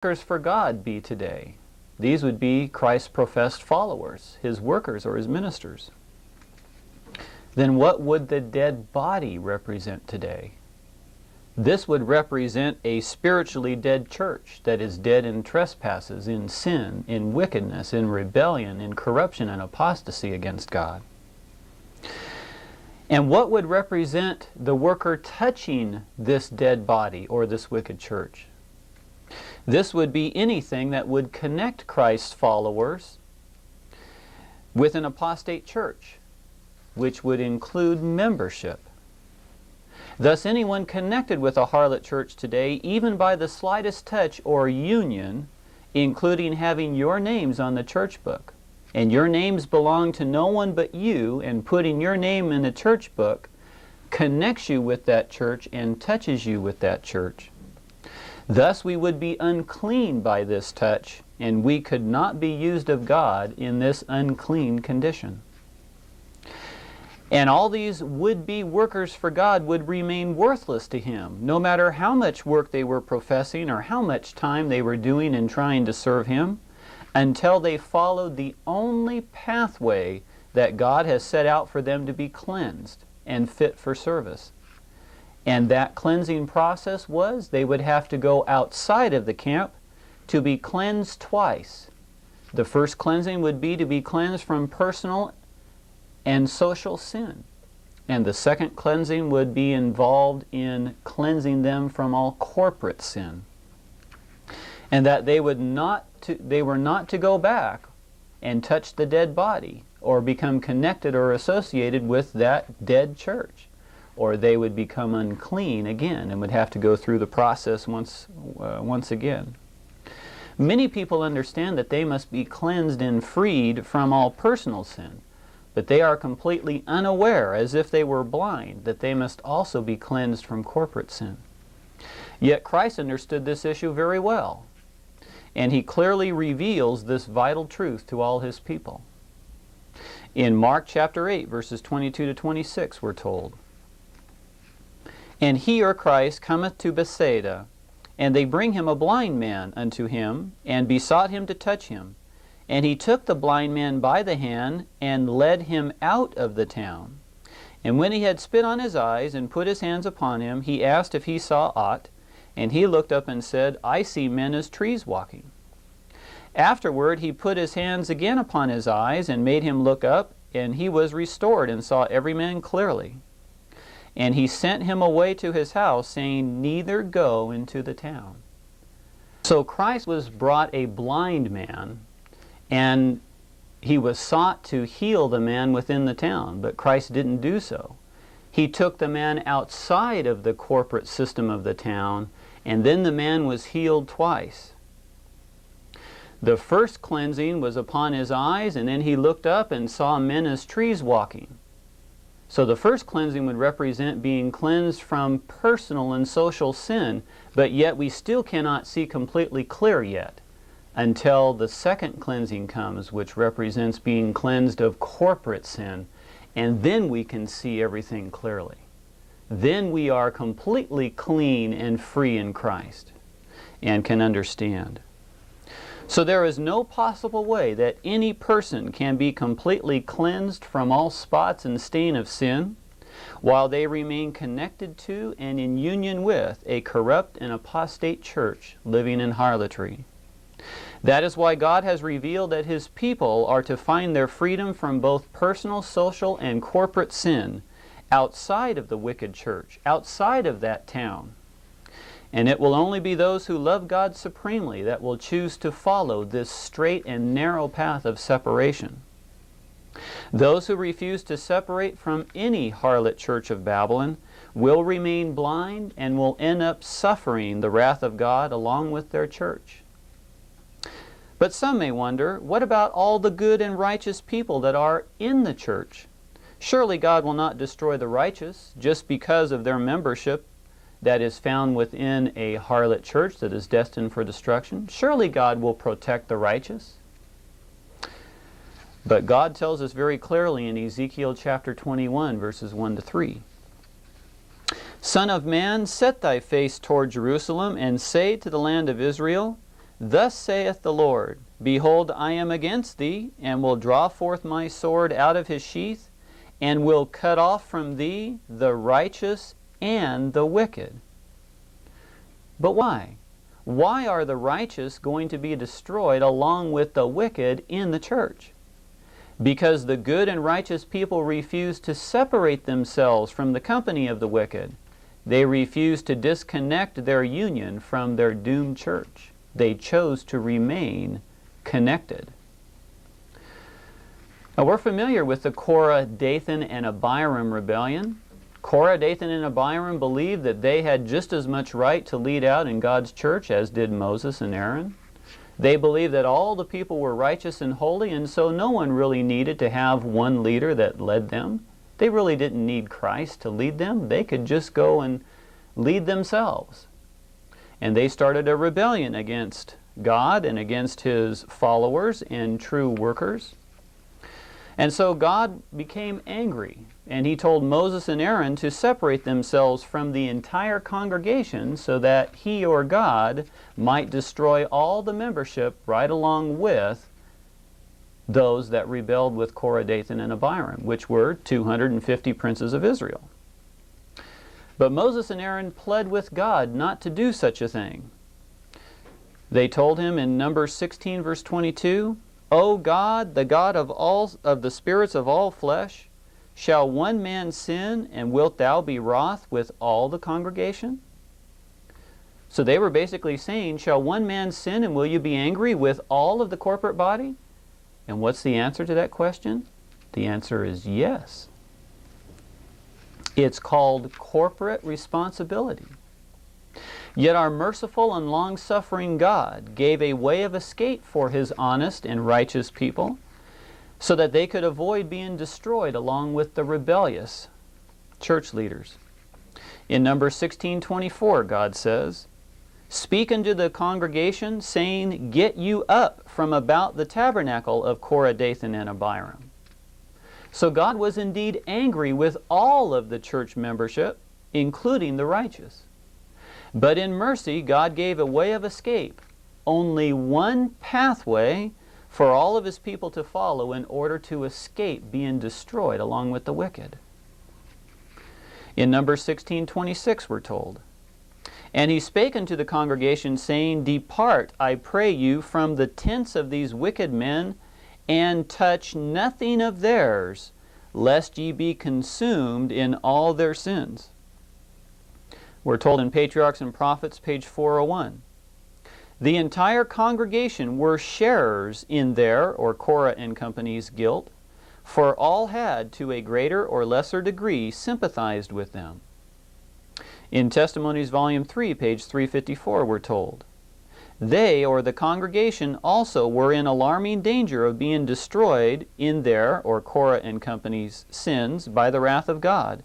workers for God be today? These would be Christ's professed followers, His workers or His ministers. Then what would the dead body represent today? This would represent a spiritually dead church that is dead in trespasses, in sin, in wickedness, in rebellion, in corruption and apostasy against God. And what would represent the worker touching this dead body or this wicked church? This would be anything that would connect Christ's followers with an apostate church, which would include membership. Thus, anyone connected with a harlot church today, even by the slightest touch or union, including having your names on the church book, and your names belong to no one but you, and putting your name in the church book connects you with that church and touches you with that church. Thus we would be unclean by this touch, and we could not be used of God in this unclean condition. And all these would-be workers for God would remain worthless to Him, no matter how much work they were professing or how much time they were doing in trying to serve Him, until they followed the only pathway that God has set out for them to be cleansed and fit for service. And that cleansing process was they would have to go outside of the camp to be cleansed twice. The first cleansing would be to be cleansed from personal and social sin. And the second cleansing would be involved in cleansing them from all corporate sin. And that they were not to go back and touch the dead body or become connected or associated with that dead church, or they would become unclean again and would have to go through the process once again. Many people understand that they must be cleansed and freed from all personal sin, but they are completely unaware, as if they were blind, that they must also be cleansed from corporate sin. Yet Christ understood this issue very well, and He clearly reveals this vital truth to all His people. In Mark chapter 8, verses 22 to 26, we're told, "And he, or Christ, cometh to Bethsaida, and they bring him a blind man unto Him, and besought Him to touch him. And He took the blind man by the hand, and led him out of the town. And when He had spit on his eyes, and put His hands upon him, He asked if he saw aught. And he looked up and said, I see men as trees walking. Afterward He put His hands again upon his eyes, and made him look up, and he was restored, and saw every man clearly. And He sent him away to his house, saying, Neither go into the town." So Christ was brought a blind man, and He was sought to heal the man within the town, but Christ didn't do so. He took the man outside of the corporate system of the town, and then the man was healed twice. The first cleansing was upon his eyes, and then he looked up and saw men as trees walking. So the first cleansing would represent being cleansed from personal and social sin, but yet we still cannot see completely clear yet until the second cleansing comes, which represents being cleansed of corporate sin, and then we can see everything clearly. Then we are completely clean and free in Christ and can understand. So there is no possible way that any person can be completely cleansed from all spots and stain of sin while they remain connected to and in union with a corrupt and apostate church living in harlotry. That is why God has revealed that His people are to find their freedom from both personal, social, and corporate sin outside of the wicked church, outside of that town. And it will only be those who love God supremely that will choose to follow this straight and narrow path of separation. Those who refuse to separate from any harlot church of Babylon will remain blind and will end up suffering the wrath of God along with their church. But some may wonder, what about all the good and righteous people that are in the church? Surely God will not destroy the righteous just because of their membership that is found within a harlot church that is destined for destruction. Surely God will protect the righteous. But God tells us very clearly in Ezekiel chapter 21, verses 1 to 3. Son of man, set thy face toward Jerusalem, and say to the land of Israel, Thus saith the Lord, Behold, I am against thee, and will draw forth my sword out of his sheath, and will cut off from thee the righteous and the wicked. But why? Why are the righteous going to be destroyed along with the wicked in the church? Because the good and righteous people refuse to separate themselves from the company of the wicked. They refuse to disconnect their union from their doomed church. They chose to remain connected. Now we're familiar with the Korah, Dathan, and Abiram rebellion. Korah, Dathan, and Abiram believed that they had just as much right to lead out in God's church as did Moses and Aaron. They believed that all the people were righteous and holy, and so no one really needed to have one leader that led them. They really didn't need Christ to lead them. They could just go and lead themselves. And they started a rebellion against God and against His followers and true workers. And so God became angry, and He told Moses and Aaron to separate themselves from the entire congregation so that He, or God, might destroy all the membership right along with those that rebelled with Korah, Dathan, and Abiram, which were 250 princes of Israel. But Moses and Aaron pled with God not to do such a thing. They told him in Numbers 16, verse 22, O God, the God of the spirits of all flesh, shall one man sin, and wilt thou be wroth with all the congregation? So they were basically saying, shall one man sin, and will you be angry with all of the corporate body? And what's the answer to that question? The answer is yes. It's called corporate responsibility. Yet our merciful and long-suffering God gave a way of escape for His honest and righteous people so that they could avoid being destroyed along with the rebellious church leaders. In Numbers 16:24, God says, Speak unto the congregation, saying, Get you up from about the tabernacle of Korah, Dathan, and Abiram. So God was indeed angry with all of the church membership, including the righteous. But in mercy, God gave a way of escape, only one pathway for all of His people to follow in order to escape being destroyed along with the wicked. In Numbers 16:26 we're told, And he spake unto the congregation, saying, Depart, I pray you, from the tents of these wicked men, and touch nothing of theirs, lest ye be consumed in all their sins. We're told in Patriarchs and Prophets, page 401. The entire congregation were sharers in their, or Korah and company's, guilt, for all had, to a greater or lesser degree, sympathized with them. In Testimonies, volume 3, page 354, we're told, They, or the congregation, also were in alarming danger of being destroyed in their, or Korah and company's, sins by the wrath of God,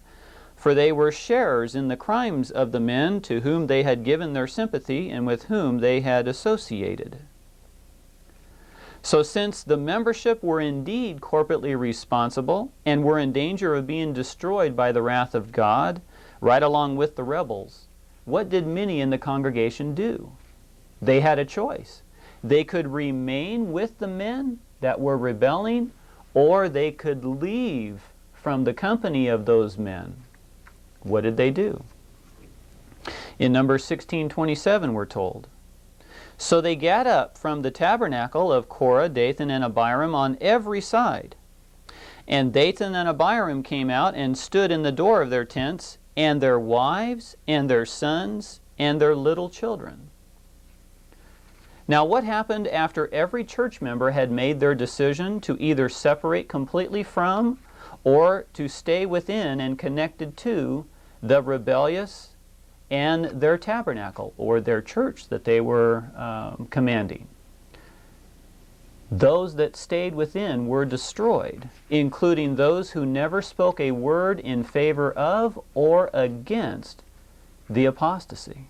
for they were sharers in the crimes of the men to whom they had given their sympathy and with whom they had associated. So since the membership were indeed corporately responsible and were in danger of being destroyed by the wrath of God, right along with the rebels, what did many in the congregation do? They had a choice. They could remain with the men that were rebelling, or they could leave from the company of those men. What did they do? In Numbers 16:27 we're told, So they gat up from the tabernacle of Korah, Dathan, and Abiram on every side. And Dathan and Abiram came out and stood in the door of their tents, and their wives, and their sons, and their little children. Now what happened after every church member had made their decision to either separate completely from or to stay within and connected to the rebellious and their tabernacle or their church that they were commanding? Those that stayed within were destroyed, including those who never spoke a word in favor of or against the apostasy.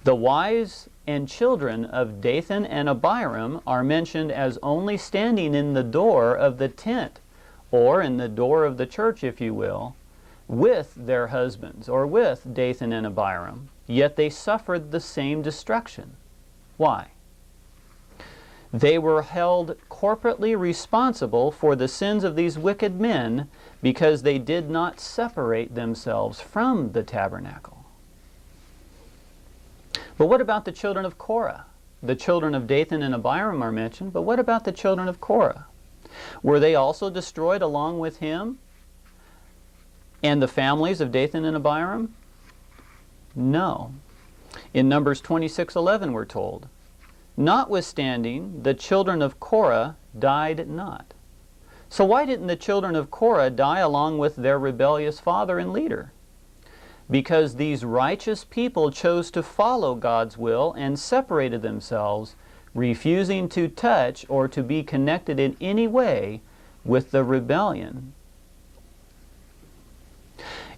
The wives and children of Dathan and Abiram are mentioned as only standing in the door of the tent, or in the door of the church, if you will, with their husbands, or with Dathan and Abiram, yet they suffered the same destruction. Why? They were held corporately responsible for the sins of these wicked men because they did not separate themselves from the tabernacle. But what about the children of Korah? The children of Dathan and Abiram are mentioned, but what about the children of Korah? Were they also destroyed along with him and the families of Dathan and Abiram? No. In Numbers 26:11 we're told, "Notwithstanding, the children of Korah died not." So why didn't the children of Korah die along with their rebellious father and leader? Because these righteous people chose to follow God's will and separated themselves, refusing to touch or to be connected in any way with the rebellion.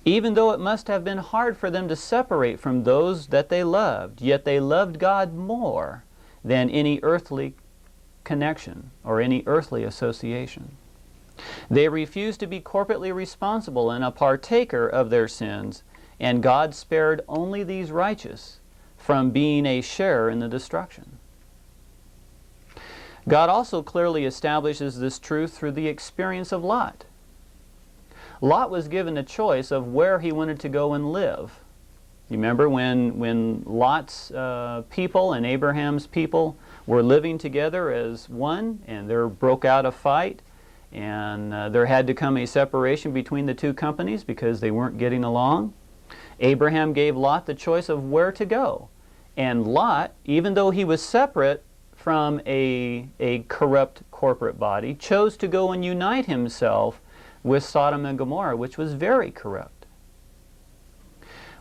Even though it must have been hard for them to separate from those that they loved, yet they loved God more than any earthly connection or any earthly association. They refused to be corporately responsible and a partaker of their sins, and God spared only these righteous from being a sharer in the destruction. God also clearly establishes this truth through the experience of Lot. Lot was given a choice of where he wanted to go and live. You remember when Lot's people and Abraham's people were living together as one, and there broke out a fight, and there had to come a separation between the two companies because they weren't getting along. Abraham gave Lot the choice of where to go. And Lot, even though he was separate from a corrupt corporate body, chose to go and unite himself with Sodom and Gomorrah, which was very corrupt.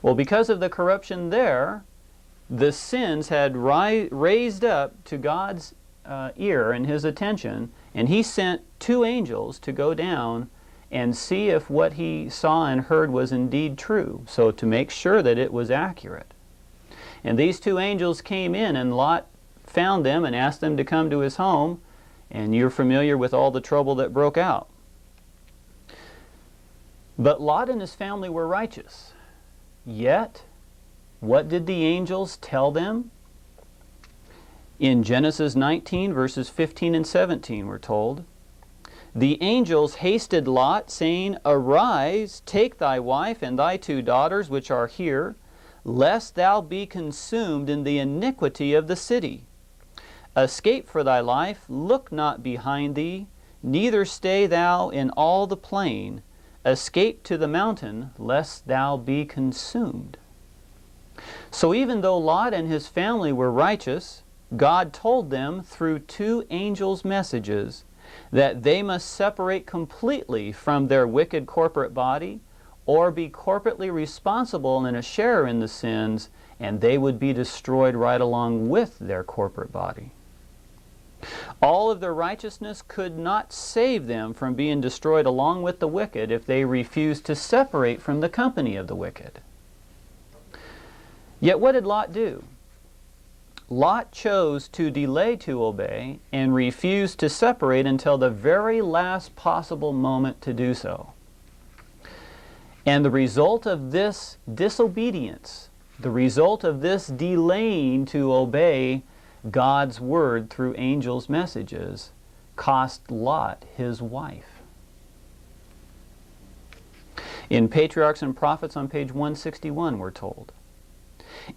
Well, because of the corruption there, the sins had raised up to God's ear and his attention, and he sent two angels to go down and see if what he saw and heard was indeed true, so to make sure that it was accurate. And these two angels came in, and Lot found them and asked them to come to his home, and you're familiar with all the trouble that broke out. But Lot and his family were righteous. Yet, what did the angels tell them? In Genesis 19, verses 15 and 17, we're told, "The angels hasted Lot, saying, Arise, take thy wife and thy two daughters which are here, lest thou be consumed in the iniquity of the city. Escape for thy life, look not behind thee, neither stay thou in all the plain. Escape to the mountain, lest thou be consumed." So even though Lot and his family were righteous, God told them through two angels' messages that they must separate completely from their wicked corporate body or be corporately responsible and a share in the sins, and they would be destroyed right along with their corporate body. All of their righteousness could not save them from being destroyed along with the wicked if they refused to separate from the company of the wicked. Yet what did Lot do? Lot chose to delay to obey and refused to separate until the very last possible moment to do so. And the result of this disobedience, the result of this delaying to obey God's word through angels' messages, cost Lot his wife. In Patriarchs and Prophets on page 161 we're told,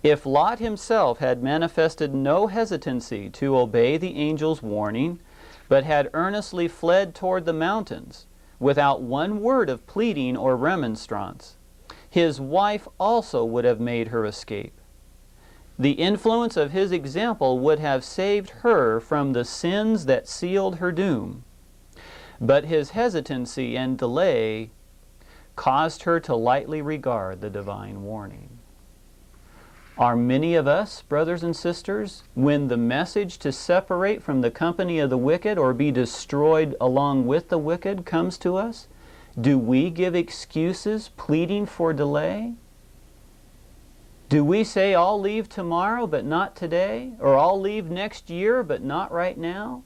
"If Lot himself had manifested no hesitancy to obey the angel's warning, but had earnestly fled toward the mountains, without one word of pleading or remonstrance, his wife also would have made her escape. The influence of his example would have saved her from the sins that sealed her doom. But his hesitancy and delay caused her to lightly regard the divine warning." Are many of us, brothers and sisters, when the message to separate from the company of the wicked or be destroyed along with the wicked comes to us, do we give excuses pleading for delay? Do we say, "I'll leave tomorrow but not today," or "I'll leave next year but not right now"?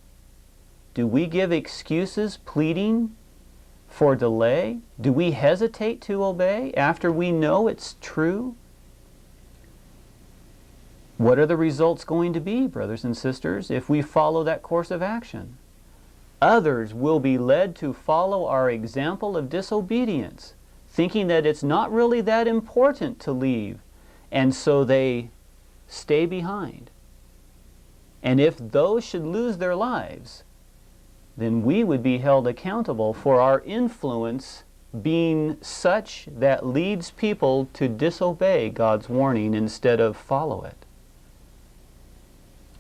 Do we give excuses pleading for delay? Do we hesitate to obey after we know it's true? What are the results going to be, brothers and sisters, if we follow that course of action? Others will be led to follow our example of disobedience, thinking that it's not really that important to leave, and so they stay behind. And if those should lose their lives, then we would be held accountable for our influence being such that leads people to disobey God's warning instead of follow it.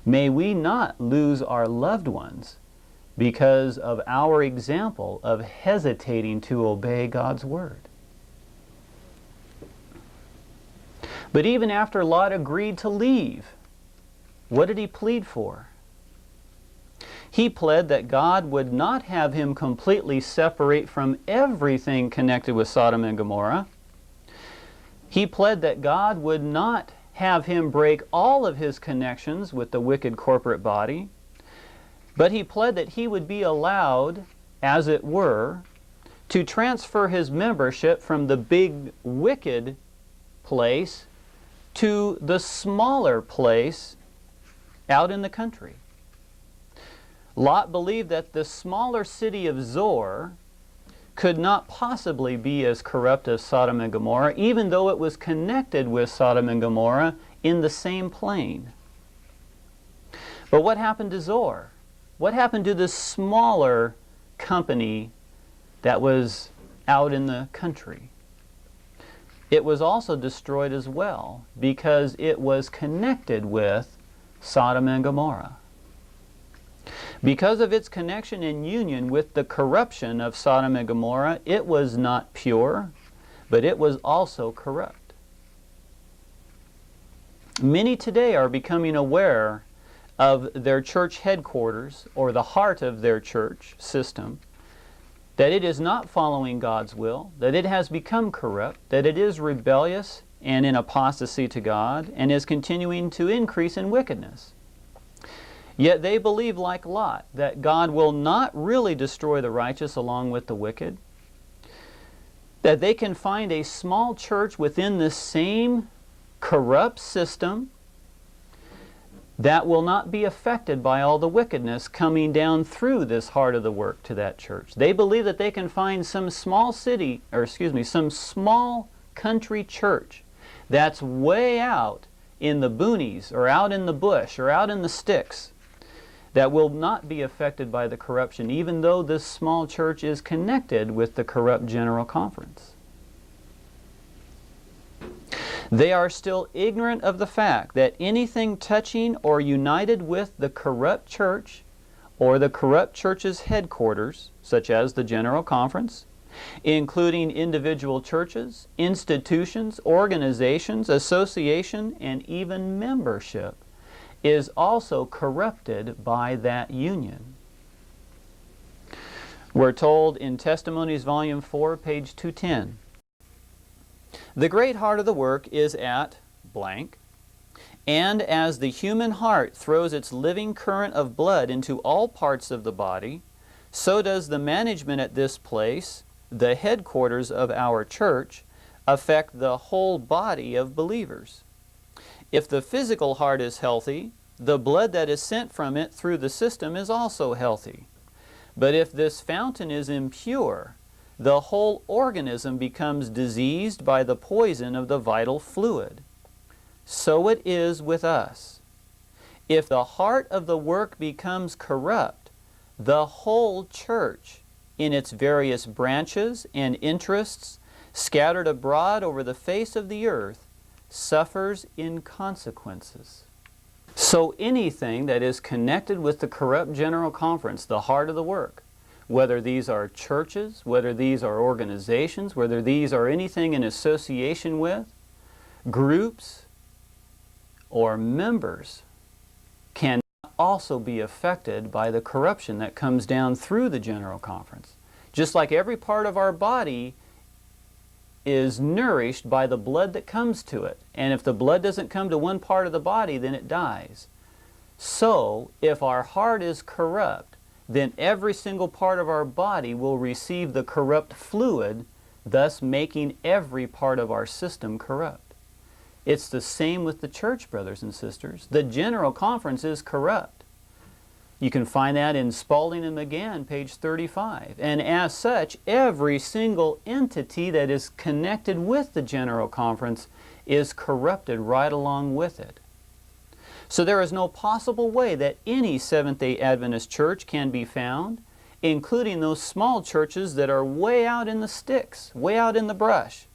May we not lose our loved ones because of our example of hesitating to obey God's word. But even after Lot agreed to leave, what did he plead for? He pled that God would not have him completely separate from everything connected with Sodom and Gomorrah. He pled that God would not have him break all of his connections with the wicked corporate body, but he pled that he would be allowed, as it were, to transfer his membership from the big wicked place to the smaller place out in the country. Lot believed that the smaller city of Zoar could not possibly be as corrupt as Sodom and Gomorrah, even though it was connected with Sodom and Gomorrah in the same plain. But what happened to Zoar? What happened to this smaller company that was out in the country? It was also destroyed as well because it was connected with Sodom and Gomorrah. Because of its connection and union with the corruption of Sodom and Gomorrah, it was not pure, but it was also corrupt. Many today are becoming aware of their church headquarters, or the heart of their church system, that it is not following God's will, that it has become corrupt, that it is rebellious and in apostasy to God, and is continuing to increase in wickedness. Yet they believe, like Lot, that God will not really destroy the righteous along with the wicked, that they can find a small church within the same corrupt system that will not be affected by all the wickedness coming down through this heart of the work to that church. They believe that they can find some small country church that's way out in the boonies, or out in the bush, or out in the sticks, that will not be affected by the corruption, even though this small church is connected with the corrupt General Conference. They are still ignorant of the fact that anything touching or united with the corrupt church or the corrupt church's headquarters, such as the General Conference, including individual churches, institutions, organizations, association, and even membership, is also corrupted by that union. We're told in Testimonies, Volume 4, page 210, "The great heart of the work is at blank, and as the human heart throws its living current of blood into all parts of the body, so does the management at this place, the headquarters of our church, affect the whole body of believers. If the physical heart is healthy, the blood that is sent from it through the system is also healthy. But if this fountain is impure, the whole organism becomes diseased by the poison of the vital fluid. So it is with us. If the heart of the work becomes corrupt, the whole church, in its various branches and interests, scattered abroad over the face of the earth, suffers in consequences." So anything that is connected with the corrupt General Conference, the heart of the work, whether these are churches, whether these are organizations, whether these are anything in association with, groups, or members, can also be affected by the corruption that comes down through the General Conference. Just like every part of our body is nourished by the blood that comes to it. And if the blood doesn't come to one part of the body, then it dies. So, if our heart is corrupt, then every single part of our body will receive the corrupt fluid, thus making every part of our system corrupt. It's the same with the church, brothers and sisters. The General Conference is corrupt. You can find that in Spalding and McGann, page 35. And as such, every single entity that is connected with the General Conference is corrupted right along with it. So there is no possible way that any Seventh-day Adventist church can be found, including those small churches that are way out in the sticks, way out in the brush,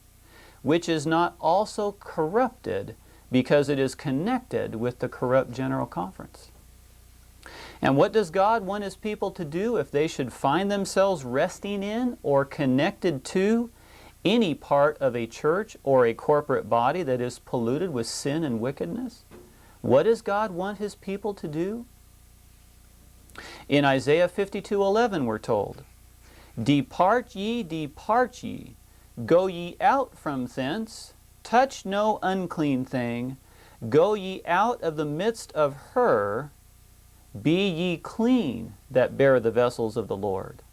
which is not also corrupted because it is connected with the corrupt General Conference. And what does God want His people to do if they should find themselves resting in or connected to any part of a church or a corporate body that is polluted with sin and wickedness? What does God want His people to do? In Isaiah 52:11 we're told, depart ye, go ye out from thence, touch no unclean thing, go ye out of the midst of her, be ye clean that bear the vessels of the Lord.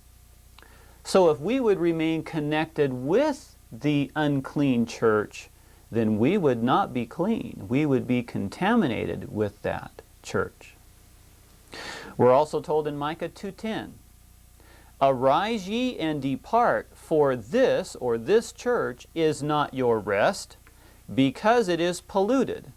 So if we would remain connected with the unclean church, then we would not be clean. We would be contaminated with that church. We're also told in Micah 2:10, arise ye and depart, for this, or this church, is not your rest, because it is polluted.